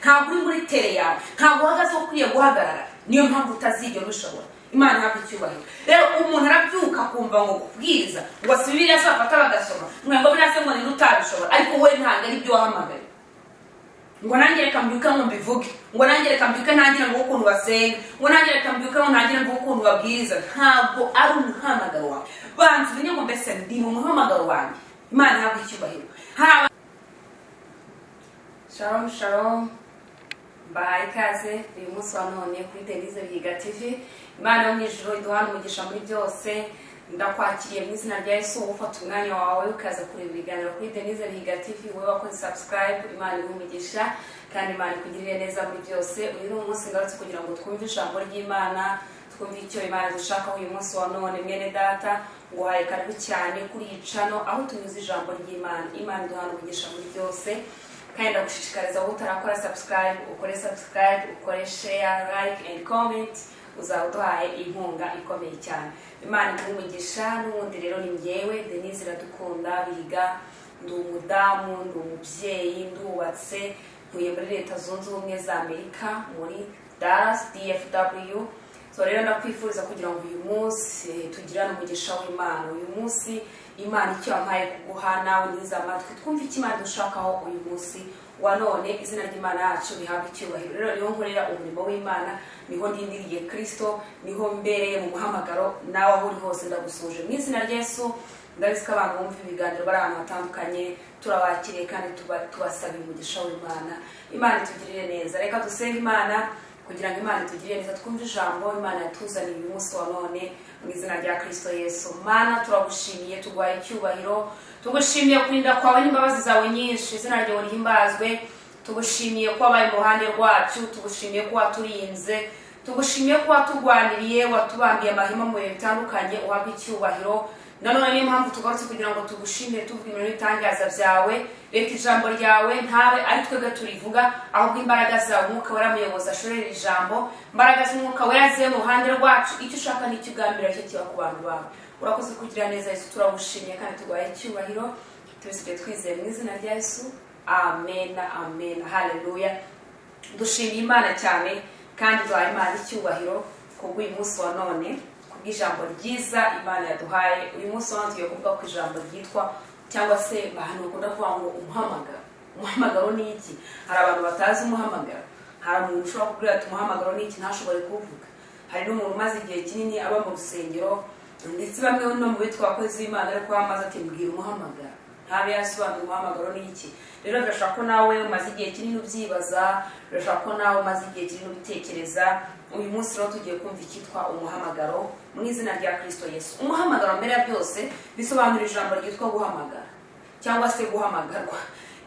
ntabwo uri muri tere yawe, ntabwo uhagaze ukwiye guhagarara, niyo mpamvu utazigera ubishobora. Imana ntabwo icyubahiro. Rero umuntu arabyuka kumva ngo kubwiriza ngo Bibiliya se bafata bagasoma ngo birase ngo ni utabishobora, ariko we ntabwo ari byo wahamagaye. Ngo nanjye reka mbyuka ngo mbivuge, ngo nanjye reka mbyuka ntangire ngo ukuntu basenga, ngo nanjye reka mbyuka ngo ntangire ngo ukuntu babwiriza. Ntabwo ari umuhamagaro wawe. Bantu binye ngo mbese ndi mu muhamagaro wanjye. Imana ntabwo icyubahiro. Shalom shalom. Bahaye ikaze uyu munsi wa none kuri Denise Bihiga TV. Imana yo mu ijuru iduhana umugisha muri byose. Ndakwakiriye mu izina rya Yesu, ufata umwanya wawe ukaza kureba ibiganiro kuri Denise Bihiga TV. Wowe wakoze subscribe, Imana umugisha kandi Imana ikugirire neza muri byose. Uyu ni umunsi ngarutse kugira ngo twumve ijambo ry'Imana, twumve icyo Imana dushaka uyu munsi wa none. Mwene data nguhaye karibu cyane kuri iyi channel aho tunyuze ijambo ry'Imana. Imana iduhana umugisha muri byose. Kandi ndagushishikariza wowe utarakora subscribe, ukore subscribe, ukore share, like and comment, uzaduhaye inkunga ikomeye cyane. Imana ikumugisha. N'ubundi rero ni njyewe Denise Iradukunda Bihiga, ndi umudamu, ndi umubyeyi, ndubatse, ntuye muri Leta Zunze Ubumwe za Amerika muri Dallas DFW. So rero ndakwifuriza kugira ngo uyu munsi tugirane umugisha w'Imana. Uyu munsi Imana icyo yampaye kuguha nawe niza amatwi twumve icyo Imana dushakaho uyu munsi wa none. Izina ry'Imana yacu bihabwa icyubahiro. Rero niho nkorera umurimo w'Imana, niho ndindiriye Kristo, niho mbereye mu muhamagaro. Nawe aho uri hose ndagusuje mu izina rya Yesu. Ndabizi ko abantu bumva ibiganiro bari ahantu hatandukanye, turabakiriye kandi tubasaba umugisha w'Imana. Imana itugirire neza. Reka dusenge Imana kugira ngo Imana itugirire neza, twumve ijambo Imana yatuzaniye uyu munsi wa none mu izina rya Kristo Yesu. Mana turagushimiye, tugwaye icyubahiro, tugushimiye kurinda kwawe n'imbabazi zawe nyinshi. Izina ryawe rihimbazwe. Tugushimiye ko wabaye mu ruhande rwacu, tugushimiye ko waturinze, tugushimiye ko watugwaniriye, watubambiye amahema mu bihe bitandukanye. Uhabwe icyubahiro. Nanone niyo mpamvu tugarutse kugira ngo tugushimire, tuvuge ibintu bitangaza byawe. Reka ijambo ryawe ntabe ari twebwe turivuga, ahubwo imbaraga zawe Umwuka Wera muyobozi ashorera ijambo. Imbaraga z'Umwuka Wera zibe mu ruhande rwacu, icyo ushaka n'icyo ugambira cyo kiba ku bantu bawe. Urakoze kugira neza Yesu, turagushimiye kandi tugwaye icyubahiro. Tubisabye twizeye mu izina rya Yesu. Amen, amen, haleluya. Dushimiye Imana cyane kandi duhaye Imana icyubahiro kubw'uyu munsi wa none, kubw'ijambo ryiza Imana yaduhaye. Uyu munsi wa none tugiye kuvuga ku ijambo ryitwa cyangwa se abantu bakunda kuvuga ngo umuhamagaro. Umuhamagaro ni iki? Hari abantu batazi umuhamagaro. Hari umuntu ushobora kubwira ati umuhamagaro ni iki ntashobore kuvuga. Hari n'umuntu umaze igihe kinini aba mu rusengero, ndetse bamwe no mu bitwa abakozi b'Imana ariko bamaze ati mbwira umuhamagaro, ntabe yasobanura umuhamagaro ni iki. Rero birashaka ko nawe umaze igihe kinini ubyibaza, birashaka ko nawe umaze igihe kinini ubitekereza. Uyu munsi rero tugiye kumva icyitwa umuhamagaro mu izina rya Kristo Yesu. Umuhamagaro mbere ya byose bisobanura ijambo ryitwa guhamagara cyangwa se guhamagarwa.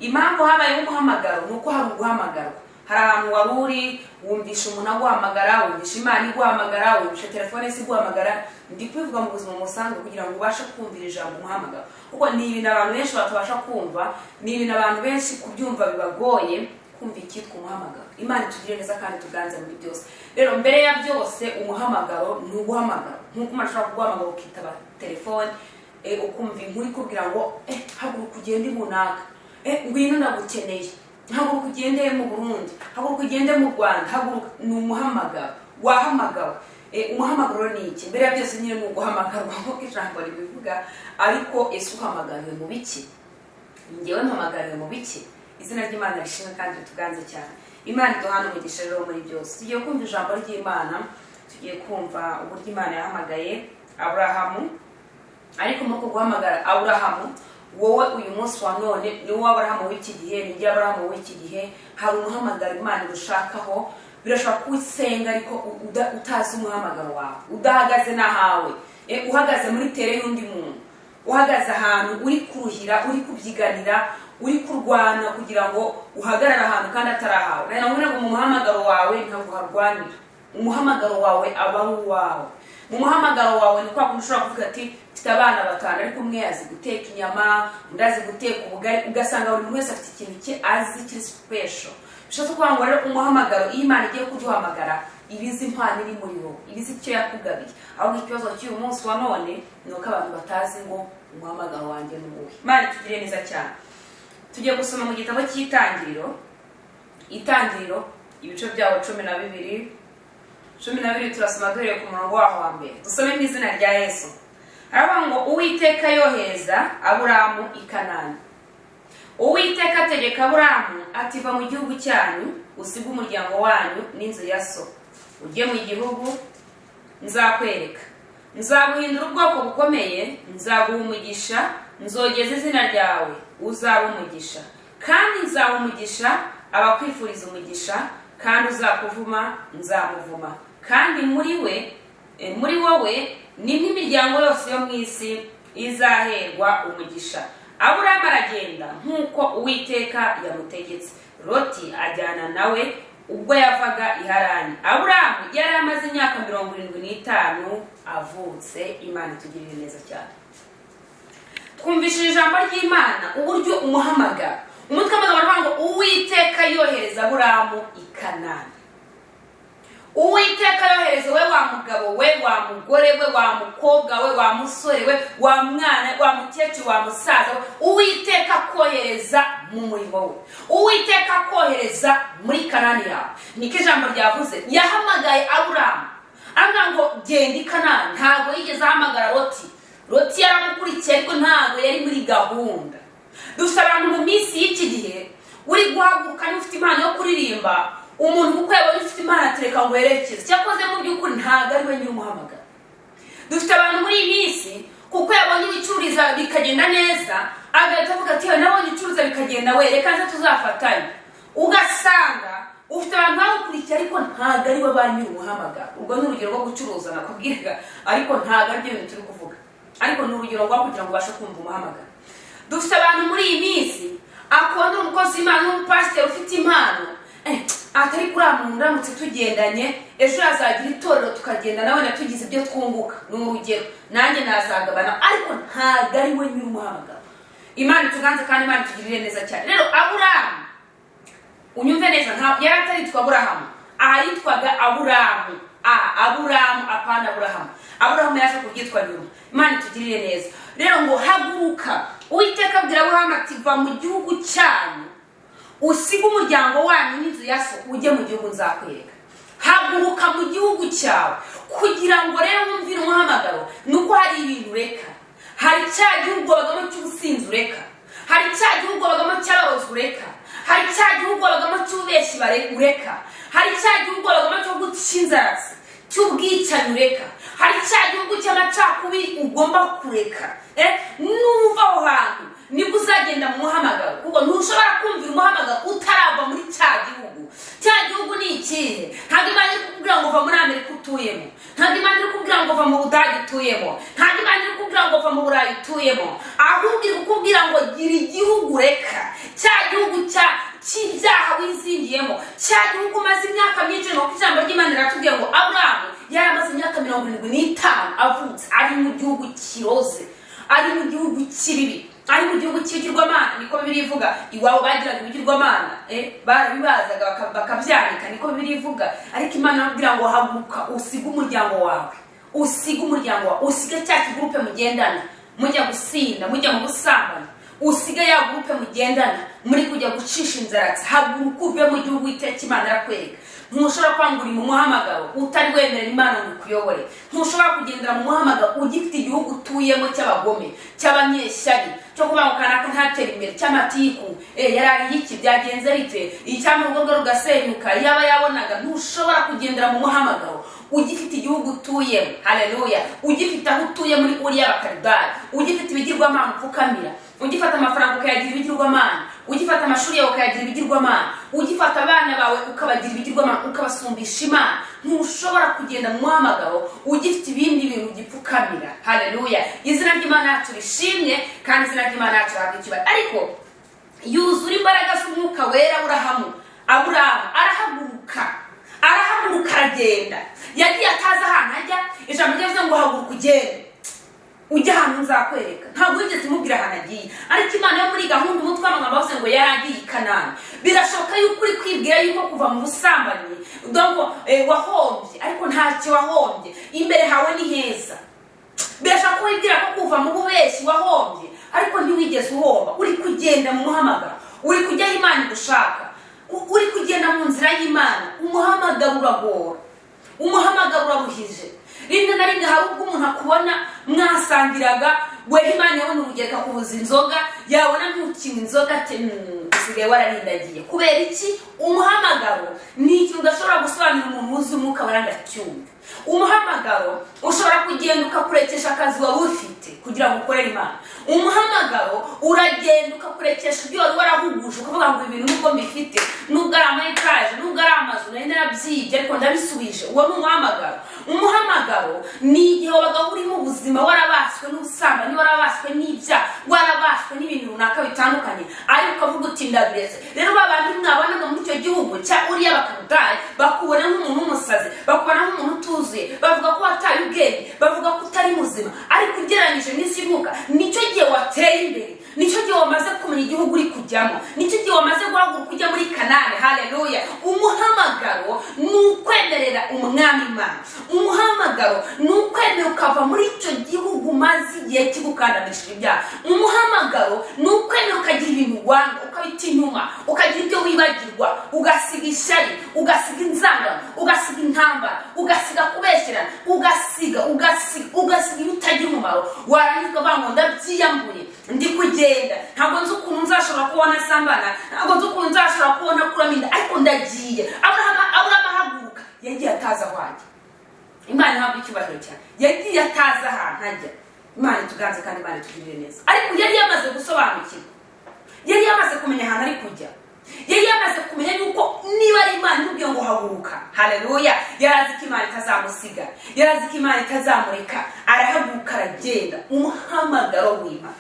Impamvu habaye umuhamagaro nuko hari uguhamagarwa. Hari ahantu wari uri wumvisha umuntu aguhamagara, wumvisha Imana iguhamagara, wumvisha telefone se iguhamagara. Ndi kwivuga mu buzima musanzwe kugira ngo ubashe kumvira ijambo umuhamagaro, kuko ni ibintu abantu benshi batabasha kumva, ni ibintu abantu benshi kubyumva bibagoye kumva icyitwa umuhamagaro. Imana itugirire neza kandi tuganze muri byose. Rero mbere ya byose umuhamagaro ni uguhamagara. Nkuko umuntu ashobora kuguhamagara ukitaba telefone, ukumva inkuru ikubwira ngo haguruka ugende runaka, ngwino ndagukeneye, haguruka ugende mu Burundi, haguruka ugende mu Rwanda, haguruka. Ni umuhamagaro, wahamagawe. Umuhamagaro ni iki? Mbere ya byose nyine ni uguhamagarwa nk'uko ijambo ribivuga. Ariko ese uhamagariwe mu biki? Njyewe mpamagariwe mu biki? Izina ry'Imana rishimwe kandi tuganze cyane. Imana iduhana umugisha rero muri byose. Tugiye kumva ijambo ry'Imana, tugiye kumva uburyo Imana yahamagaye Aburahamu. Ariko mu guhamagara Aburahamu, wowe uyu munsi wa none ni wowe Aburahamu w'iki gihe, ni njye Aburahamu w'iki gihe. Hari umuhamagaro Imana dushakaho. Birashobora kusenga ariko utazi umuhamagaro wawe, udahagaze nahawe, uhagaze muri tere y'undi muntu, uhagaze ahantu uri kuruhira, uri kubyiganira, uri kurwana kugira ngo uhagarare ahantu kandi atarahawe. Rero ngo mu muhamagaro wawe ntabwo harwanira. Umuhamagaro wawe aba ari uwawe. Mu muhamagaro wawe ni kwa kundi ushobora kuvuga ati mfite abana batanu ariko umwe azi guteka inyama, undi azi guteka ubugari, ugasanga buri muntu wese afite ikintu cye azi kiri special. Bishatse kuvuga ngo rero umuhamagaro iyo Imana igiye kuduhamagara ibizi impano iri muri wowe, ibizi icyo yakugabiye. Ahubwo ikibazo cy'uyu munsi wa none ni uko abantu batazi ngo umuhamagaro wanjye ni uwuhe. Imana itugirire neza cyane. Tugiye gusoma mu gitabo cy'Itangiriro Itangiriro ibice byaho 12 turasoma duhereye ku murongo waho wa mbere. Dusome mu izina rya Yesu. Aravuga ngo Uwiteka yohereza Aburahamu i Kanani. Uwiteka ategeka Aburahamu ati va mu gihugu cyanyu usiga umuryango wanyu n'inzu ya so ujye mu gihugu nzakwereka. Nzaguhindura ubwoko bukomeye, nzaguha umugisha, nzogeza izina ryawe uzaba umugisha, kandi nzaha umugisha abakwifuriza umugisha, kandi uzakuvuma nzamuvuma, kandi muri wowe nimwe imiryango yose yo mu isi izaherwa umugisha. Aburahamu aragenda nk'uko Uwiteka yamutegetse. Loti ajyana nawe ubwo yavaga i Harani. Aburahamu yari amaze imyaka 75 avutse. Imana itugirire neza cyane. Twumvishije ijambo ry'Imana uburyo umuhamagara. Umutwe w'amagambo ngo Uwiteka yohereza Aburahamu i Kanani. Uwiteka yohereza we wa mugabo we, wa mugore we, wa mukobwa we, wa musore we, wa mwana, wa mukecuru, wa musaza we. Uwiteka kohereza mu murimo we. Uwiteka kohereza muri Kanani yawe. Niko ijambo ryavuze. Yahamagaye Aburahamu avuga ngo genda i Kanani. Ntabwo yigeze ahamagara Loti. Loti yaramukurikiye ariko ntabwo yari muri gahunda. Dufite abantu mu minsi y'iki gihe uri guhaguruka n'ufite impano yo kuririmba, umuntu kuko yabonye ufite impano atereka ngo yerekeze, cyakoze mu by'ukuri ntabwo ari we nyir'umuhamagara. Dufite abantu muri iyi minsi kuko yabonye ibicururiza bikagenda neza agahita avuga ati nabonye icuruza bikagenda we reka nze tuzafatanye. Ugasanga ufite abantu bawukurikiye ariko ntabwo ari we ba nyir'umuhamagara. Ubwo ni urugero rwo gucuruza nakubwiraga, ariko ntabwo ari byo bintu turi kuvuga, ariko ni urugero rwo kugira ngo ubashe kumva umuhamagara. Dufite abantu muri iyi minsi akunda umukozi w'Imana n'umupasiteri ufite impano, atari kuri muntu ndamutse tugendanye ejo azagira itorero tukagenda nawe natugize ibyo twunguka. Ni urugero nanjye nazagabana, ariko ntabwo ari we nyir'umuhamagara. Imana ituganze kandi Imana itugirire neza cyane. Rero Aburahamu, unyumve neza, ntabwo yari ataritwa Aburahamu, aritwaga Aburahamu. Aburahamu apana Aburahamu. Aburahamu yaje kubyitwa nyuma. Imana itugirire neza. Rero ngo haguruka. Uwiteka abwira Aburahamu ati va mu gihugu cyanyu usiga umuryango wanyu n'inzu ya so ujye mu gihugu nzakwereka. Haguruka mu gihugu cyawe kugira ngo rero wumvire umuhamagaro. Nuko hari ibintu ureka. Hari cya gihugu wabagamo cy'ubusinzi ureka. Hari cya gihugu wabagamo cy'abarozi ureka. Hari cya gihugu wabagamo cy'ubeshi ureka. Hari cya gihugu wabagamo cyo gucinzarasi cy'ubwicanyi ureka. Hari cya gihugu cy'amacakubiri ugomba kureka. Nuva aho hantu nibwo uzagenda mu muhamagaro, kuko ntushobora kumvira umuhamagaro utarava muri cya gihugu. Cya gihugu ni ikihe? Ntabwo Imana iri kukubwira ngo va muri Amerika utuyemo, ntabwo Imana iri kukubwira ngo va mu Budage utuyemo, ntabwo Imana iri kukubwira ngo va mu Burayi utuyemo, ahubwo iri kukubwira ngo gira igihugu reka. Cya gihugu cy'ibyaha wizingiyemo, cya gihugu umaze imyaka myinshi. Nuko ijambo ry'Imana riratubwira ngo Aburahamu yari amaze imyaka 75 avutse, ari mu gihugu kiroze, ari mu gihugu kibibi, ari mu gihugu cy'ibigirwamana. Niko Bibiliya ivuga. Iwabo bagiraga ibigirwamana, barabibazaga bakabyanika, niko Bibiliya ivuga. Ariko Imana irabwira ngo haguruka usiga umuryango wawe, usiga umuryango wawe, usiga cya kigurupe mugendana mujya gusinda, mujya mu gusambana, usiga ya gurupe mugendana muri kujya gucisha inzaratsi. Haguruka uve mu gihugu Iteka Imana irakwereka. Ntushobora kwangura mu muhamagaro utari wemerera Imana ngo ikuyobore. Ntushobora kugendera mu muhamagaro ugifite igihugu utuyemo cy'abagome, cy'abanyeshyari, cyo kuba ngo kanaka ntatera imbere, cy'amatiku, yarari iki byagenze bite, icyama urugo rugasenyuka yaba yabonaga. Ntushobora kugendera mu muhamagaro ugifite igihugu utuyemo. Haleluya. Ugifite aho utuye muri Uriya Bakaludari, ugifite ibigirwamana upfukamira, ugifata amafaranga ukayagira ibigirwamana, ugifata amashuri yawe ukayagira ibigirwamana, ugifata abana bawe ukabagira ibigirwamana, ukabasumbisha Imana. Ntushobora kugenda mu muhamagaro ugifite ibindi bintu ugipfukamira. Haleluya. Izina ry'Imana yacu rishimwe kandi izina ry'Imana yacu ragikiba. Ariko yuzura imbaraga z'Umwuka Wera Aburahamu arahaguruka aragenda. Yagiye ataza ahantu ajya. Ijambo ryavuze ngo haguruka ugende ujya ahantu nzakwereka. Ntabwo yigeze imubwira ahantu agiye, ariko Imana yo muri gahunda umutwe w'amagambo bavuze ngo yaragiye i Kanani. Birashoboka yuko uri kwibwira yuko kuva mu busambanyi wahombye, ariko ntacyo wahombye. Imbere hawe ni heza. Birashoboka wibwira ko kuva mu bubeshi wahombye, ariko ntiwigeze uhomba. Uri kugenda mu muhamagaro, uri kujya Imana gushaka. uri kugenda mu nzira y'Imana umuhamagaro uragora, umuhamagaro uraruhije. Rimwe na rimwe hari ubwo umuntu akubona mwasangiraga we Imana yabona urugero kubuza inzoga, yabona ntukinywa inzoga ati usigaye wararindagiye. Kubera iki? Umuhamagaro ni ikintu udashobora gusobanura umuntu uzi umwuka warangacyumva. Umuhamagaro ushobora kugenda ukakurekesha akazi wari ufite kugira ngo ukorere Imana. Umuhamagaro uragenda ukakurekesha ibyo wari warahuguje ukavuga ngo ibintu nubwo mbifite, nubwo ari amayetaje, nubwo ari amazu nari narabyibye ariko ndabisubije. Uwo ni umuhamagaro. Umuhamagaro ni igihe wabaga urimo ubuzima warabaswe n'ubusambanyi, warabaswe n'ibyaha, warabaswe n'ibintu runaka bitandukanye, ariko ukavuga uti ndabiretse. Rero babandi mwabanaga muri icyo gihugu cya Uriya Bakaludaya bakubona nk'umuntu w'umusazi, bakubona nk'umuntu utuzuye, bavuga ko wataye ubwenge, bavuga ko utari muzima, ariko ugereranyije n'isibuka nicyo gihe wateye imbere, nicyo gihe wamaze kumenya igihugu uri kujyamo, nicyo gihe wamaze guhaguruka ujya muri Kanani. Haleluya! Umuhamagaro ni ukwemerera umwami Imana. Umuhamagaro ni ukwemera ukava muri icyo gihugu maze igihe kigukandamishije ibyaha. Umuhamagaro ni ukwemera ukagira ibintu wanga, ukabita inyuma, ukagira ibyo wibagirwa, ugasiga ishyari, ugasiga inzangano, ugasiga intambara, ugasiga kubeshyerana, ugasiga ibitagira umumaro. Warangiza ukavuga ngo ndabyiyambuye, ndi kugenda, ntabwo nzi ukuntu nzashobora kubona sambana, ntabwo nzi ukuntu nzashobora kubona kuraminda, ariko ndagiye. Aburahamu ahaguruka yagiye ataza aho ajya. Imana ihabwa icyubahiro cyane. Yagiye ataza ahantu ajya. Imana ituganze kandi Imana itugirire neza. Ariko yari yamaze gusobanukirwa, yari yamaze kumenya ahantu ari kujya, yari yamaze kumenya yuko niba ari Imana imubwiye ngo haguruka. Haleluya! Yarazi ko Imana itazamusiga, yarazi ko Imana itazamureka, arahaguruka aragenda. Umuhamagaro w'Imana.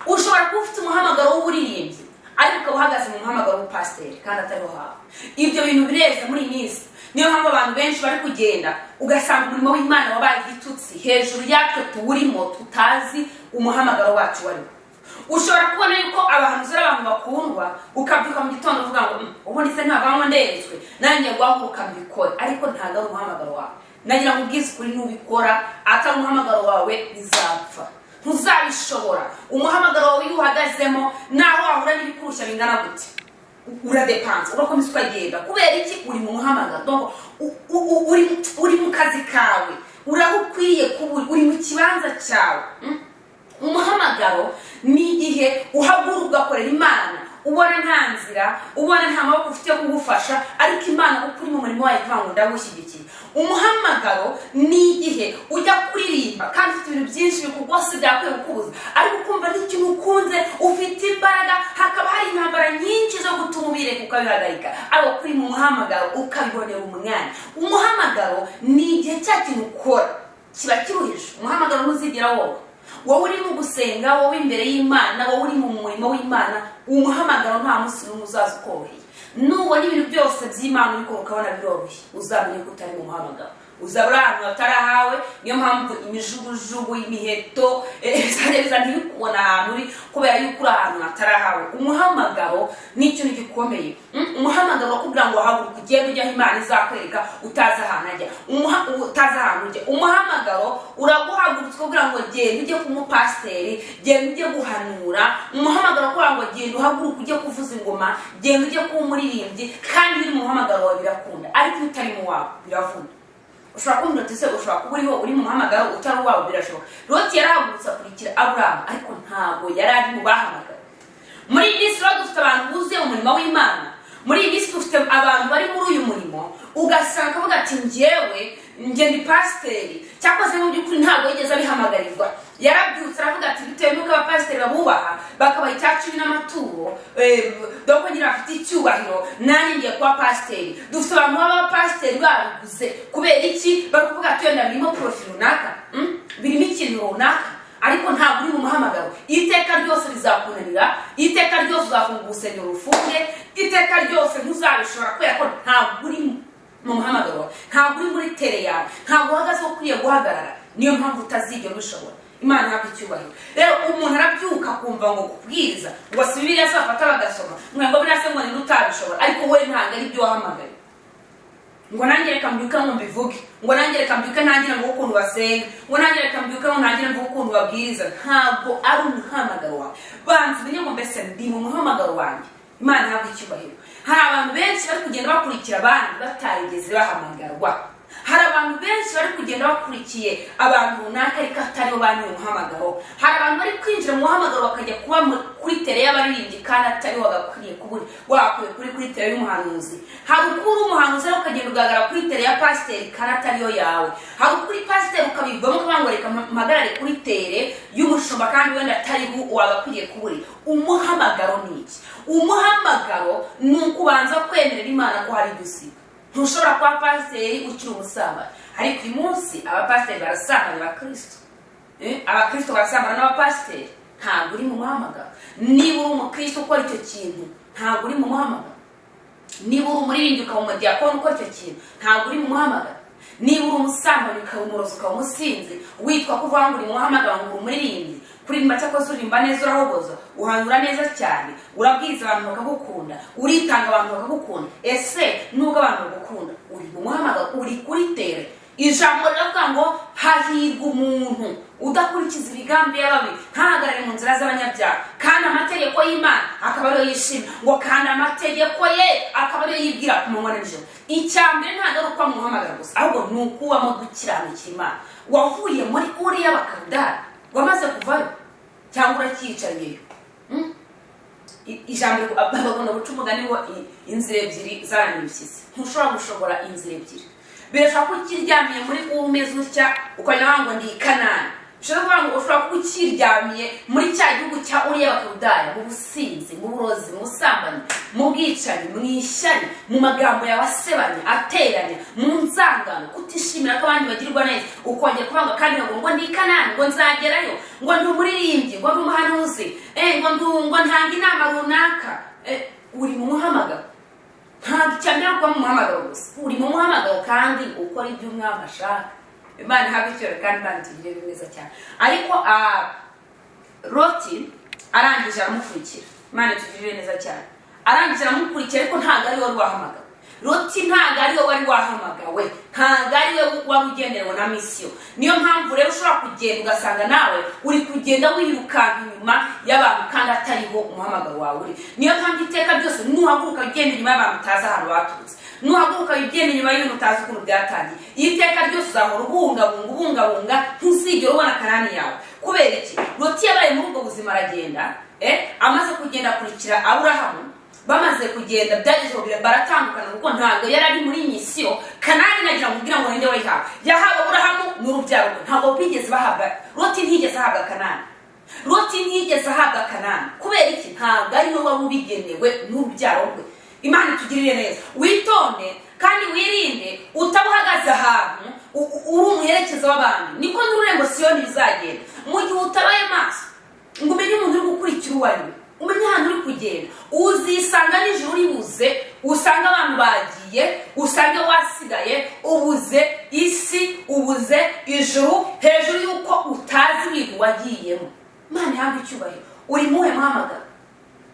Ushobora kuba ufite umuhamagaro w'uburirimbyi ariko ukaba uhagaze mu muhamagaro w'ubupasiteri kandi atariho hawe. Ibyo bintu bireza muri iyi minsi. Niyo mpamvu abantu benshi bari kugenda ugasanga umurimo w'Imana wabaye igitutsi hejuru yatwe tuwurimo tutazi umuhamagaro wacu wari. Ushobora kubona yuko abahanuzi ari abantu bakundwa, ukabyuka mu gitondo uvuga ngo ubundi se ntabwo nderetswe nanjye guhaguruka mbikore, ariko ntabwo ari umuhamagaro wawe. Nagira ngo ubwize ukuri n'ubikora atari umuhamagaro wawe bizapfa, ntuzabishobora. Umuhamagaro wawe iyo uhagazemo naho wahura n'ibikurushya bingana gute uradepanze, urakomeza ukagenda. Kubera iki? Uri mu muhamagaro, uri mu kazi kawe, uraho ukwiye kuba uri mu kibanza cyawe. Umuhamagaro ni igihe uhaguruka ugakorera Imana, ubona nta nzira, ubona nta maboko ufite yo kugufasha, ariko Imana uko uri mu murimo wayo ivuga ngo ndagushyigikiye. Umuhamagaro ni igihe ujya kuririmba kandi ufite ibintu byinshi bikugose byakwiye kukubuza, ariko ukumva n'ikintu ukunze, ufite imbaraga, hakaba hari intambara nyinshi zo gutuma ubireka ukabihagarika, ariko kuri mu muhamagaro ukabibonera umwanya. Umuhamagaro ni igihe cya kintu ukora kiba kiruhije. Umuhamagaro ntuzigera wowe uri mu gusenga, wowe imbere y'Imana, wowe uri mu murimo w'Imana, umuhamagaro nta munsi n'umwe uzaza ukoroheye. Nubona ibintu byose by'Imana uriko ukabona biroroshye, uzamenye ko utari mu muhamagaro. Uzabura ahantu hatarahawe. Niyo mpamvu imijugujugu, imiheto zareza ntibikubona ahantu uri, kubera yuko uri ahantu hatarahawe. Umuhamagaro ni ikintu gikomeye. Umuhamagaro wakubwira ngo haguruka ugende ujya aho Imana izakwereka utazi ahantu ajya, utazi ahantu ujya. Umuhamagaro uraguhagurutsa kugira ngo genda ujye kumupasiteri, genda ujye guhanura. Umuhamagaro kugira ngo genda uhaguruka ujye kuvuza ingoma, genda ujye kuba umuririmbyi, kandi biri mu muhamagaro wawe birakunda, ariko utari mu wawe biravuna. Ushobora kumbwira uti se ushobora kuba uri mu muhamagaro utari uwawe birashoboka. Loti yarahagurutse akurikira Aburahamu, ariko ntabwo yari ari mu bahamagara. Muri iyi minsi rero dufite abantu buzuye mu murimo w'Imana. Muri iyi minsi dufite abantu bari muri uyu murimo, ugasanga akavuga ati njyewe ndi pasiteri, cyakoze mu by'ukuri ntabwo yigeze abihamagarirwa. Yarabyutse aravuga ati bitewe n'uko abapasiteri babubaha bakabaha icyacumi n'amaturo, doko nyine bafite icyubahiro, nanjye ngiye kuba pasiteri. Dufite abantu b'abapasiteri babiguze. Kubera iki? Bari kuvuga ati wenda birimo profil runaka, birimo ikintu runaka, ariko ntabwo uri mu muhamagaro. Iteka ryose rizakunanira, iteka ryose uzafunga urusengero rufunge, iteka ryose ntuzabishobora, kubera ko ntabwo uri mu muhamagaro, ntabwo uri muri tere yawe, ntabwo uhagaze ukwiye guhagarara. Niyo mpamvu utazigera ubishobora. Imana ihabwa icyubahiro. Rero umuntu arabyuka kumva ngo kubwiriza ngo si Bibiliya azafata bagasoma ngo birase ngo ni utabishobora, ariko we ntabwo ari byo wahamagaye. Ngo nanjye reka mbyuka ngo mbivuge, ngo nanjye reka mbyuka ntangire ngo ukuntu basenga, ngo nanjye reka mbyuka ngo ntangire ngo ukuntu babwiriza. Ntabwo ari umuhamagaro wawe. Banzi menye ngo mbese ndi mu muhamagaro wanjye. Imana ntabwo icyubahiro. Hari abantu benshi bari kugenda bakurikira abandi batarigeze bahamagarwa. Hari abantu benshi bari kugenda bakurikiye abantu runaka ariko ataribo banyuye umuhamagaro. Hari abantu bari kwinjira mu muhamagaro bakajya kuba kuri tere y'abaririmbyi kandi ataribo bagakwiriye kuburi wakwiye kuri tere y'umuhanuzi. Hari ukuri umuhanuzi ariko ukagenda ugahagarara kuri tere ya pasiteri kandi atariyo yawe. Hari ukuri pasiteri ukabivamo ukavuga ngo reka mpagarare kuri tere y'umushumba kandi wenda atariho wagakwiriye kuburi. Umuhamagaro ni iki? Umuhamagaro ni ukubanza kwemerera Imana ko hari gusiga. Ntushobora kuba pasiteri ukiri umusambana. Ariko uyu munsi abapasiteri barasambana abakristo. Abakristo barasambana n'abapasiteri. Ntabwo uri mu muhamagaro. Niba uri umukristo ukora icyo kintu ntabwo uri mu muhamagaro. Niba uri umuririmbyi ukaba umudiyakoni ukora icyo kintu ntabwo uri mu muhamagaro. Niba uri umusambanyi ukaba umurozi ukaba umusinzi witwa ko uvuga ngo uri mu muhamagaro ngo uri umuririmbyi, kuririmba cyakoze urimba neza urahogoza, uhanura neza cyane, urabwiriza abantu bakagukunda, uritanga abantu bakagukunda. Ese nubwo abantu bagukunda uri mu muhamagaro, uri kuri tere. Ijambo riravuga ngo hahirwa umuntu udakurikiza ibigambi y'ababi, ntahagarare mu nzira z'abanyabyaha, kandi amategeko y'Imana akaba ariyo yishima, ngo kandi amategeko ye akaba ariyo yibwira ku manywa na nijoro. Icyambere ntabwo ari uko muhamagara gusa, ahubwo ni ukubamo gukiranukira Imana. Wavuye muri Uriya y'Abakaldani wamaze kuvayo cyangwa uracyicariyeyo? Ijambo bagomba guca umugani ngo inzira ebyiri zaranyibishyize. Ntushobora gushobora inzira ebyiri. Birashobora ko ukiryamiye muri umeze utya ukajya ngo ndi Kanani. Bishobora kuvuga ngo ushobora kuba ukiryamiye muri cya gihugu cya Uriya y'Abakaldani, mu businzi, mu burozi, mu busambanyi, mu bwicanyi, mu ishyari, mu magambo yawasebanye ateranya, mu nzangano, kutishimira ko abandi bagirwa neza, ukongera kuvuga kandi ngo ndi Kanani, ngo nzagerayo, ngo ndi umuririmbyi, ngo ndi umuhanuzi, ngo ntanga inama runaka. Uri mu muhamagaro. Ntabwo cyambere kuba mu muhamagaro gusa, uri mu muhamagaro kandi ukora ibyo Umwami ashaka. Imana ihabwe icyubahiro kandi Imana itugirire neza cyane. Ariko Loti arangije aramukurikira. Imana itugirire neza cyane. Arangije aramukurikira ariko ntabwo ari we wari wahamagawe. Loti ntabwo ari we wari wahamagawe, ntabwo ari we wari ugenderewe na misiyo. Niyo mpamvu rero ushobora kugenda ugasanga nawe uri kugenda wirukanka inyuma y'abantu kandi atariho umuhamagaro wawe uri. Niyo mpamvu iteka byose nuhaguruka ugenda inyuma y'abantu utazi ahantu baturutse, nuhaguruka ugenda inyuma y'ibintu utazi ukuntu byatangiye, iteka ryose uzahora ubungabunga ntuzigera ubona Kanani yawe. Kubera iki? Loti yabaye muri ubwo buzima aragenda, amaze kugenda akurikira Aburahamu. Bamaze kugenda byageze baratandukana kuko ntabwo yari ari muri misiyo. Kanani nagira ngo kugira ngo ninde wayihawe, yahawe Aburahamu n'urubyaro rwe, ntabwo bigeze bahabwa. Loti ntiyigeze ahabwa Kanani. Loti ntiyigeze ahabwa Kanani. Kubera iki? Ntabwo ari we wari ubigenewe n'urubyaro rwe. Imana itugirire neza. Witonde kandi wirinde utaba uhagaze ahantu uri umuherekeza w'abandi. Niko n'ururembo Siyoni bizagenda. Mu gihe utabaye maso ngo umenye umuntu uri gukurikira uwo ari we, umenye ahantu uri kugenda, uzisanga nijoro uribuze, usanga abantu bagiye, usanga wasigaye, ubuze isi, ubuze ijuru, hejuru y'uko utazi ibintu wagiyemo. Imana ihabwe icyubahiro. Uri muhe muhamagaro?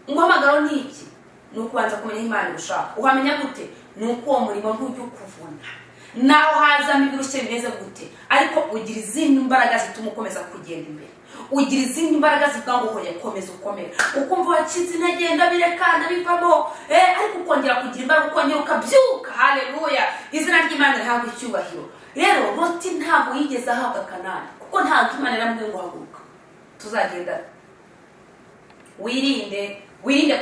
Umuhamagaro ni iki? Ni ukubanza kumenya Imana ushaka. Uhamenya gute? Ni uko uwo murimo ntujya ukuvuna, naho hazamo ibirushye bimeze gute, ariko ugira izindi mbaraga zituma ukomeza kugenda imbere. Ugira izindi mbaraga zivuga ngo hoya komeza ukomera. Ukumva wacitse intagenda birekana bivamo, ariko ukongera kugira imbaraga, ukongera ukabyuka. Haleluya, izina ry'Imana rihabwe icyubahiro. Rero Loti ntabwo yigeze ahabwa Kanani kuko ntabwo Imana yaramubwiye ngo haguruka tuzagenda. Wirinde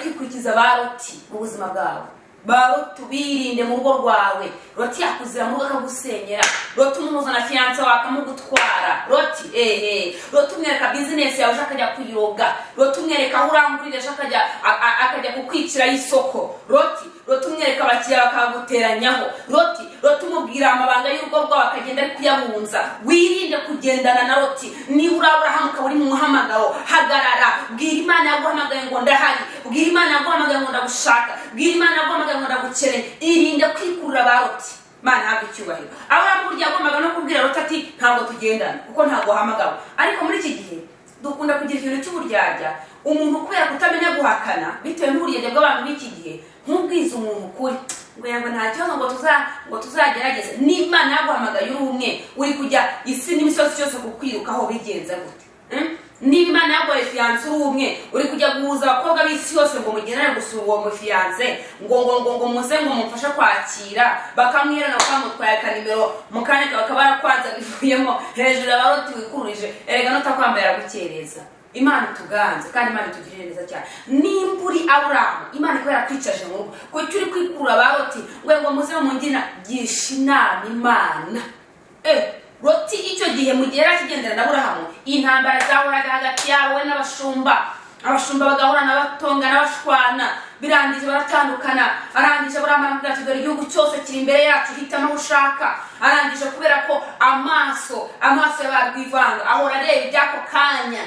kwikurikiza ba Loti mu buzima bwawe. Ba Loti birinde mu rugo rwawe. Loti yakuzira mu rugo akagusenyera. Loti umuhuza na fiyanse wawe akamugutwara. Loti umwereka bizinesi yawe akajya kuyiroga. Loti umwereka aho urangurira akajya kukwicira isoko. Loti umwereka abakiriya bakaguteranyaho. Loti umubwira amabanga y'urugo rwawe akagenda ari kuyabunza. Wirinde kugendana na Loti. Niba uri Aburahamu ukaba uri mu muhamagaro, hagarara. Bwira Imana yaguhamagaye ngo ndahari. Bwira Imana yaguhamagaye ngo ndagushaka. Bwira Imana yaguhamagaye ngo ndagukeneye. Irinde kwikurura ba Loti. Imana ihabwe icyubahiro. Aburahamu burya yagombaga no kubwira Loti ati ntabwo tugendana kuko ntabwo uhamagawe. Ariko muri iki gihe dukunda kugira ikintu cy'uburyarya. Umuntu kubera kutamenya guhakana bitewe n'uburyarya bw'abantu b'iki gihe, nk'ubwiza umuntu ukuri ngo yego nta kibazo ngo tuzagerageze. N'Imana yaguhamagaye uri umwe, uri kujya isi n'imisozi cyose kukwirukaho bigenze gute? niba Imana yaguhaye fiance umwe uri kujya guhuza abakobwa b'isi yose ngo mugenere gusura uwo mu fiance ngo muze ngo mumfashe kwakira bakamwirana bakamutwaye akanimero mu kanya bakaba barakwanza bivuyemo hejuru abaroti wikurije erega no takwambara gukereza. Imana tuganze kandi Imana tugirire neza cyane. Nimburi Aburahamu Imana ko yakwicaje mu rugo ko cyuri kwikura abaroti ngo muze mu ngina gishinama Imana. Roti icyo gihe mugera kigendera na Aburahamu intambara zahoraga hagati yabo n'abashumba bagahora n'abatonga n'abashwana birangije baratandukana. Arangije Aburahamu dore igihugu cyose kiri imbere yacu hitamo ushaka. Arangije kubera ko amaso y'abarwivanga ahora areba ibyako kanya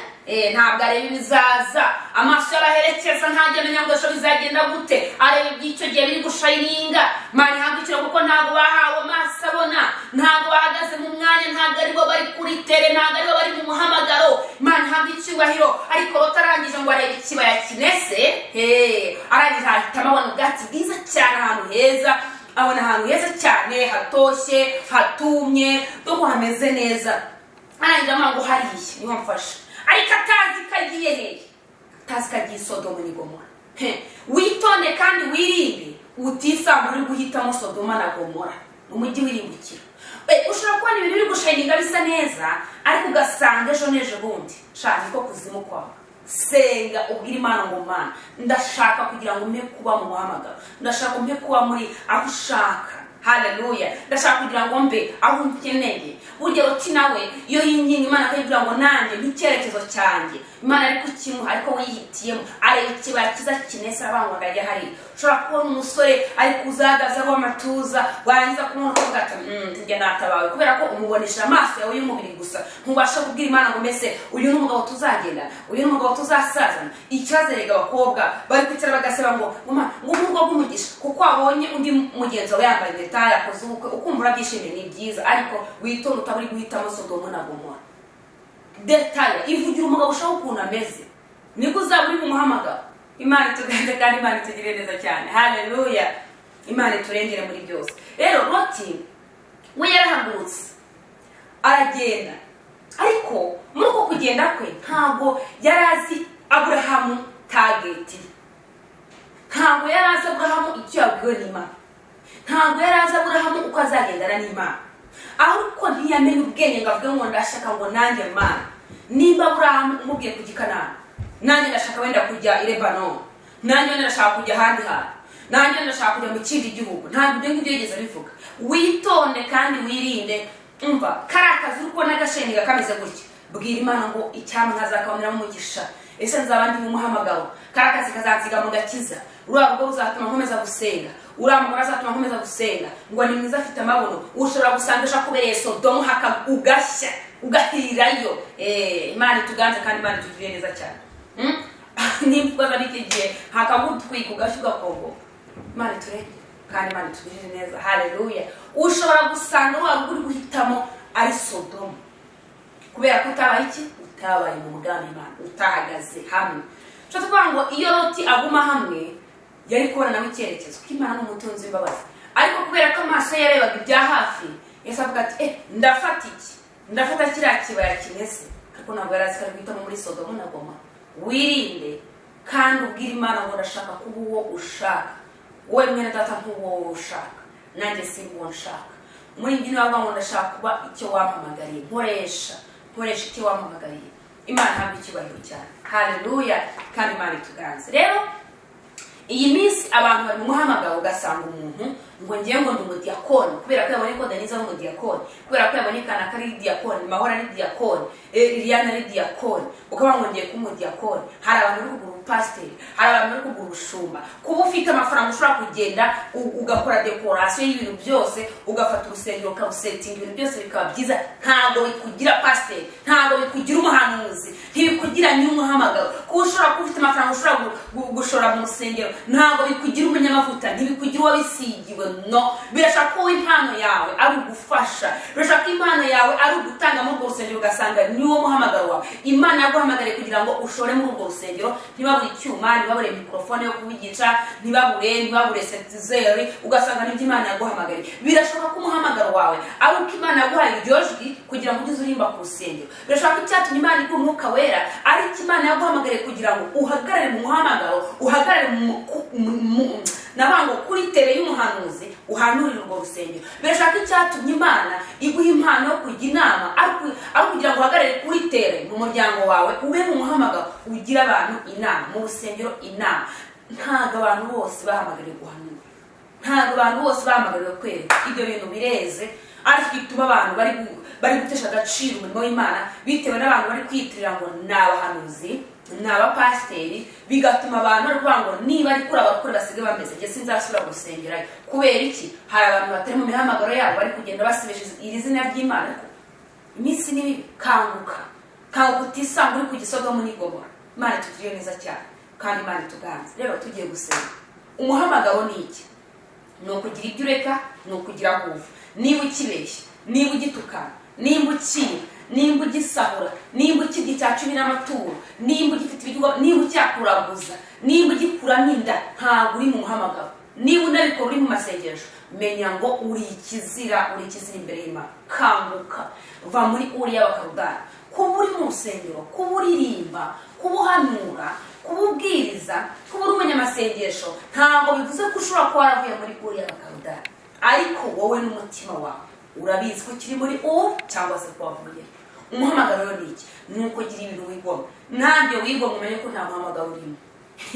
ntabwo areba ibizaza. Amaso y'abaherekeza ntajya amenya ngo ejo bizagenda gute, areba iby'icyo gihe biri gushayininga. Imana ihagurukira kuko ntabwo bahawe amaso abona, ntabwo bahagaze mu mwanya, ntabwo aribo bari kuri tere, ntabwo aribo bari mu muhamagaro. Imana ihabwa icyubahiro. Ariko Loti arangije ngo arebe ikibaya kinese, arangije ahitamo abona ubwatsi bwiza cyane ahantu heza, abona ahantu heza cyane hatoshye hatumye doko hameze neza. Arangije amango hariye niho mfasha, ariko atazi kagiye hehe, atazi kagiye Sodoma ni Gomora. Witonde kandi wirinde utisanga uri guhitamo Sodoma na Gomora umujyi wirimbukira. Ushobora kubona ibintu biri gushayininga bisa neza ariko ugasanga ejo n'ejo bundi shaka ko kuzimu kwawe. Senga ubwira Imana ngo Mana ndashaka kugira ngo mpe kuba mu muhamagaro, ndashaka mpe kuba muri aho ushaka. Haleluya. Ndashaka kugira ngo mbe aho nkeneye. Burya Loti nawe iyo yinginga Imana akayigira ngo nanjye n'icyerekezo cyanjye, Imana ariko kimuha ariko wihitiyemo areba ikibaya kiza kinesa abangwaga ajya hari. Ushobora kubona umusore ari kuzagaza w'amatuza warangiza kumubona ko gata njye natabawe kubera ko umubonesha amaso yawe y'umubiri gusa. Nkubasha kubwira Imana ngo mese uyu n'umugabo tuzagenda, uyu n'umugabo tuzasazana. Ikibazo rega abakobwa bari kwicara bagasaba ngo mama ngo umugabo w'umugisha kuko abonye undi mugenzi we yambaye impeta yakoze ubukwe ukumva urabyishimiye ni byiza, ariko witonde utaburi guhitamo Sodoma na Gomora. Detail ivugira umugabo ushaka ukuntu ameze niko uzaba uri mu muhamagaro. Imana tuganze kandi Imana tugirire neza cyane. Haleluya. Imana turengere muri byose. Rero Loti we yarahagurutse aragenda, ariko muri uko kugenda kwe ntabwo yarazi Aburahamu target, ntabwo yarazi Aburahamu icyo yabwiwe n'Imana, ntabwo yarazi Aburahamu uko azagendana n'Imana. Ahubwo ntiyamenye ubwenge ngo avuge ngo ndashaka ngo nanjye Mana nimba Aburahamu umubwiye kujya i Kanani, nanjye ndashaka wenda kujya i Lebanon, nanjye ndashaka kujya ahandi hantu, nanjye ndashaka kujya mu kindi gihugu. Ntabwo ibyo ngibyo yigeze bivuga. Witonde kandi wirinde. Umva karakazi uko n'agasheninga kameze gutya, bwira Imana ngo icyamwe nkazakabonera mu mugisha. Ese nzaba ndi mu muhamagaro, karakazi kazansiga mu gakiza, urabwo uzatuma nkomeza gusenga, uramugora azatuma nkomeza gusenga. Ngo ni mwiza afite amabono, ushobora gusanga ashaka kubereye Sodoma haka ugashya ugahirayo. Imana tuganze kandi Imana tugirire neza cyane. Nimvuga zabiki gihe hakagutwika ugashya ugakongo. Imana turenge kandi Imana tugirire neza. Haleluya. Ushobora gusanga uri guhitamo ari Sodoma kubera ko utabaye iki, utabaye mu mugambi Imana, utahagaze hamwe. Cyo tuvuga ngo iyo Loti aguma hamwe yari kubona nawe icyerekezo k'Imana n'umutunzi w'imbabazi. Ariko kubera ko amaso yarebaga ibya hafi, Yesu avuga ati ndafata iki, ndafata kiriya kibaya kimese. Ariko ntabwo yari azi ko ari guhitamo muri Sodoma na Gomora. Wirinde kandi ubwira Imana ngo ndashaka kuba uwo ushaka. Wowe mwene data nk'uwo ushaka, nanjye si uwo nshaka. Muri njye navuga ngo ndashaka kuba icyo wampamagariye, nkoresha icyo wampamagariye. Imana ntabwo icyubahiro cyane. Haleluya kandi Imana ituganze. Rero iyi minsi abantu bari mu muhamagaro ugasanga umuntu ngo ngiye ngo ndi umudiyakoni kubera ko yabonye ko Daniza ari umudiyakoni, kubera ko yabonye kana kari diyakoni, Mahora ari diyakoni, Liliana ari diyakoni, ukaba ngo ngiye kuba umudiyakoni. Hari abantu bari kugura pasiteri, hari abantu bari kugura ubushumba. Kuba ufite amafaranga ushobora kugenda ugakora dekorasiyo y'ibintu byose, ugafata urusengero ukarusetinga ibintu byose bikaba byiza, ntabwo bikugira pasiteri, ntabwo bikugira umuhanuzi, ntibikugira nyumuhamagaro. Kuba ushobora kuba ufite amafaranga ushobora gushora mu rusengero, ntabwo bikugira umunyamavuta, ntibikugira uwabisigiwe. No, birashaka ko impano yawe ari ugufasha, birashaka impano yawe ari ugutanga muri urwo rusengero ugasanga niwo muhamagaro wawe. Imana yaguhamagariye kugira ngo ushore muri urwo rusengero, ntibabure icyuma, ntibabure mikrofone yo kuvugisha, ntibabure setizeri, ugasanga nibyo Imana yaguhamagariye. Birashaka ko umuhamagaro wawe ari uko Imana yaguhaye iryo jwi kugira kugira ngo ugeze urimba ku rusengero. Birashaka icyatumye Imana iguha umwuka wera ari Imana yaguhamagariye kugira ngo uhagarare mu muhamagaro, uhagarare nabango kuri tere y'umuhanuzi uhanurira urwo rusengero. Birashaka icyatumye Imana iguha impano yo kujya inama ari kugira ngo uhagarare kuri tere mu muryango wawe, ube mu muhamagaro ugira abantu inama mu rusengero inama. Ntago abantu bose bahamagariye guhanura, ntago abantu bose bahamagariye kwera. Ibyo bintu bireze ariko bituma abantu bari gutesha agaciro umurimo w'Imana bitewe n'abantu bari kwitirira ngo ni abahanuzi, ni abapasiteri, bigatuma abantu bari kuvuga ngo niba ari kuri abakuru basigaye bameze njye sinzasubira gusengerayo. Kubera iki? Hari abantu batari mu mihamagaro yabo bari kugenda basibisha iri zina ry'Imana. Ariko iminsi ni mibi, kanguka utisanga uri ku Gisodomu n'i Gomora. Imana itugiriye neza cyane kandi Imana ituganze. Rero tugiye gusenga. Umuhamagaro ni iki? Ni ukugira ibyo ureka, ni ukugira aho uva. Niba ukibeshya, niba ugitukana, niba ukiba, niba ugisahura, niba ukirya icya cumi n'amaturo, niba ugifite ibiryo, niba ucyakuraguza, niba ugikura n'inda, ntabwo uri mu muhamagaro. Niba unabikora uri mu masengesho, menya ngo uri ikizira imbere y'Imana. Kanguka va muri Uriya w'Abakaludaya. Kuba uri mu rusengero, kuba uririmba, kuba uhanura, kuba ubwiriza, kuba uri umunyamasengesho, ntabwo bivuze ko ushobora kuba waravuye muri Uriya w'Abakaludaya. Ariko wowe n'umutima wawe urabizi ko kiri muri uwo cyangwa se ko wavuye. Umuhamagaro rero ni iki? Ni ukugira ibintu wigomwa. Ntabyo wigomwa umenye ko nta muhamagaro urimo.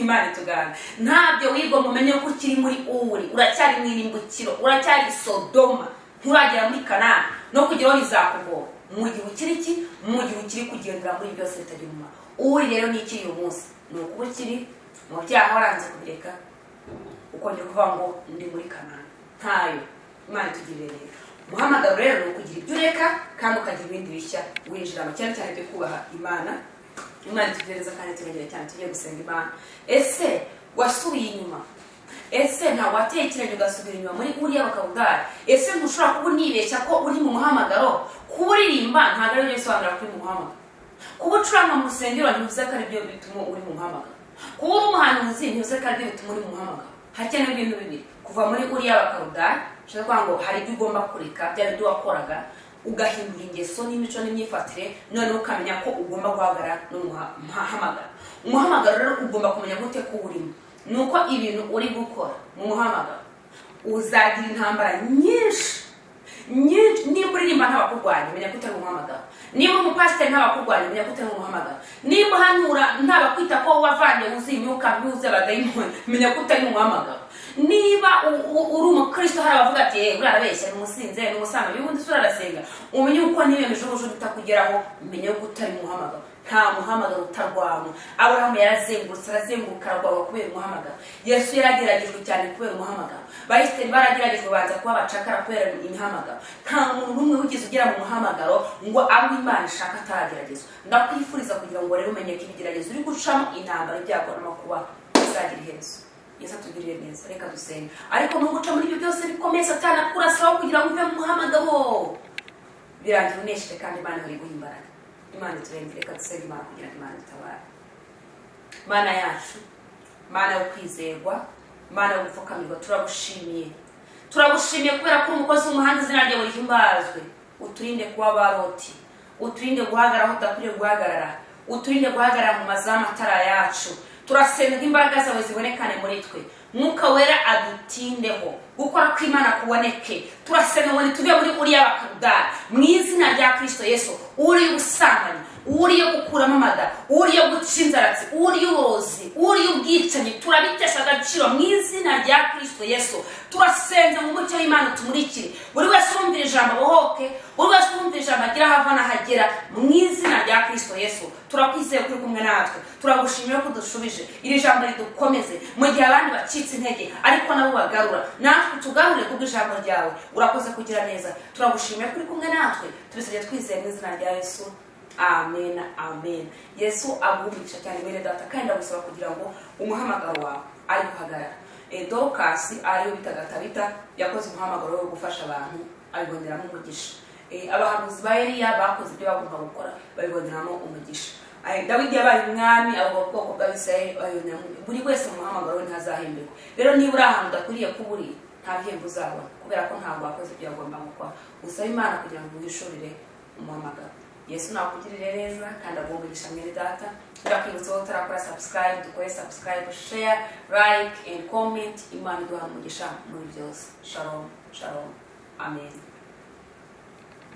Imana itugana. Ntabyo wigomwa umenye ko kiri muri uri. Uracyari mu irimbukiro, uracyari Sodoma, nturagera muri Kanani no kugeraho bizakugora. Mu gihe ukiri iki? Mu gihe ukiri kugendera muri byose bitagira umumaro. Uri rero ni iki uyu munsi? Ni ukuba ukiri mu byaha waranze kubireka ukongera kuvuga ngo ndi muri Kanani. Ntayo. Imana itugirire rero. Umuhamagaro rero ni ukugira ibyo ureka kandi ukagira ibindi bishya winjiramo, cyane cyane byo kubaha Imana. Imana itugereza kandi turengere cyane tugiye gusenga Imana. Ese wasubiye inyuma? Ese nta watekeranye ugasubira inyuma muri Uriya w'Abakaludaya? Ese ntushobora kuba unibeshya ko uri mu muhamagaro? Kuba uririmba ntabwo ari byo bisobanura ko uri mu muhamagaro. Kuba ucuranga mu rusengero ntibivuze ko ari byo bituma uri mu muhamagaro. Kuba uri umuhanuzi ntibivuze ko ari byo bituma uri mu muhamagaro. Hakenewe ibintu bibiri. Kuva muri Uriya w'Abakaludaya, nshaka kuvuga ngo hari ibyo ugomba kureka bya bindi wakoraga, ugahindura ingeso n'imico n'imyifatire, noneho ukamenya ko ugomba guhagarara n'umuhamagaro. Umuhamagaro rero ugomba kumenya gute ko urimo. Nuko ibintu uri gukora mu muhamagaro uzagira intambara nyinshi. Niba uririmba ntabakurwanya menya ko utari umuhamagaro. Niba umupasiteri ntabakurwanya menya ko utari umuhamagaro. Niba uhanura ntabakwita ko wavanye wuzuye imyuka byuzuye abadayimoni menya ko utari umuhamagaro. Niba uri umukristo hari abavuga ati urarabeshya ni umusinze ni umusambanyi ubundi urarasenga, umenye uko nibemeje ubujuru utakugeraho, umenye ko utari umuhamagaro. Nta muhamagaro utarwanwa. Aburahamu yarazengurutse arazenguruka aragwa kubera umuhamagaro. Yesu yarageragejwe cyane kubera umuhamagaro. Bayisiteri barageragejwe banza kuba abacakara kubera imihamagaro. Nta muntu n'umwe wigeze ugera mu muhamagaro ngo abe Imana ishaka atarageragezwa. Ndakwifuriza kugira ngo rero umenye ko ibigeragezo uri gucamo intambara ibyago n'amakuba bizagira iherezo. Yesu atugirire neza. Reka dusenge. Ariko nubwo uca muri ibyo byose bikomeye Satani akurasaho kugira ngo uve mu muhamagaro, birangira unesheje kandi Imana iri guha imbaraga. Imana turengere. Reka dusenge Imana kugira ngo Imana itabare. Mana yacu, Mana yo kwizerwa, Mana yo gupfukamirwa, turagushimiye kubera ko umukozi w'umuhanga izina ryawe rihimbazwe. Uturinde kuba baroti, uturinde guhagarara aho udakwiriye guhagarara, uturinde guhagarara mu mazamu atara yacu. Turasenga imbaraga zawe zibonekane muri twe. Mwuka wera adutindeho, gukora kw'Imana kuboneke. Turasenga ngo nituve muri Uriya w'Abakaludaya mu izina rya Kristo Yesu. Uri ubusambanyi, uri yo gukuramo amada, uri yo guca inzaratsi, uri uburozi, uri ubwicanyi, turabitesha agaciro mu izina rya Kristo Yesu. Turasenga mu mucyo w'Imana tumurikire. Buri wese urumvira ijambo bohoke, buri wese urumvira ijambo agira hava n'ahagera mu izina rya Kristo Yesu. Turakwizeye kuri kumwe natwe. Turagushimira ko dushubije iri jambo ridukomeze mu gihe abandi bacitse intege ariko nabo bagarura. Natwe tugarure kubw'ijambo ryawe. Urakoze kugira neza. Turagushimira kuri kumwe natwe. Tubisabye twizeye mu izina rya Yesu. Amen, amen. Yesu agumisha cyane mwene data kandi agusaba kugira ngo umuhamagaro wawe ari guhagarara. Dorcas ariyo bitaga Tabita yakoze umuhamagaro wo gufasha abantu abiboneramo umugisha. Abahanuzi ba Eliya bakoze ibyo bagomba gukora babiboneramo umugisha. Dawidi yabaye umwami abo bwoko bw'Abisirayeli bayonamo. Buri wese mu muhamagaro we ntazahemberwa. Rero niba uri ahantu udakwiriye kuba uri, nta bihembo uzabona kubera ko ntabwo wakoze ibyo bagomba gukora. Usaba Imana kugira ngo wishurire umuhamagaro. Yesu nakugirire neza kandi agomba mwene data. Ndakwibutsa ko utarakora subscribe, dukore subscribe, share, like and comment. Imana iduha umugisha muri byose. Shalom, shalom. Amen.